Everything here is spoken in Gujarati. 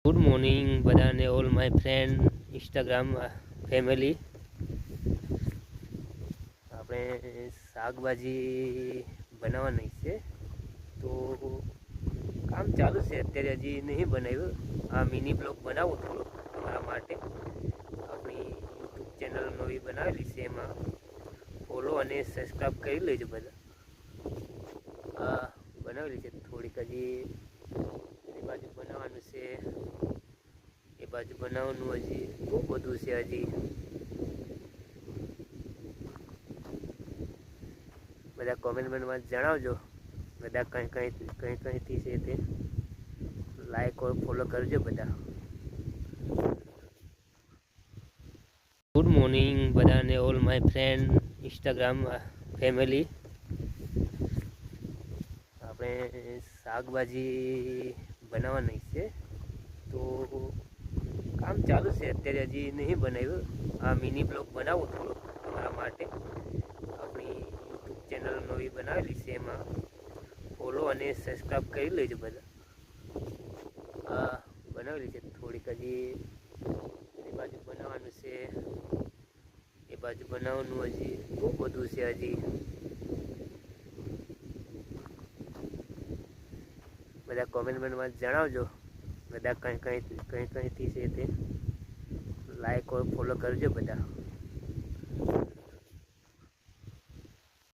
ગુડ મોર્નિંગ બધાને, all my friend Instagram family. આપણે શાકભાજી બનાવવાની છે, તો કામ ચાલુ છે. અત્યારે હજી નહીં બનાવ્યું. આ મિની બ્લોગ બનાવું થોડો તમારા માટે. આપણી યુટ્યુબ ચેનલ નવી બનાવેલી છે, એમાં ફોલો અને સબસ્ક્રાઈબ કરી લેજો બધા. આ બનાવેલી છે થોડીક, હજી એ બાજુ બનાવવાનું છે, એ બાજુ બનાવવાનું હજી બહુ બધું છે. હજી બધા કોમેન્ટમાં જણાવજો. બધા કઈથી છે તે લાઈક ઓર ફોલો કરજો બધા. ગુડ મોર્નિંગ બધાને, all my friend Instagram family. આપણે શાકભાજી બનાવવાની છે, તો કામ ચાલુ છે. અત્યારે હજી નહીં બનાવ્યું. આ મિની બ્લોગ બનાવું થોડો તમારા માટે. આપણી યુટ્યુબ ચેનલ નવી બનાવેલી છે, એમાં ફોલો અને સબસ્ક્રાઈબ કરી લેજો બધા. આ બનાવેલી છે થોડીક, હજી એ બાજુ બનાવવાનું છે, એ બાજુ બનાવવાનું હજી બહુ બધું છે. હજી બધા કોમેન્ટમાં જણાવજો. બધા કઈથી છે તે લાઈક ઓર ફોલો કરજો બધા.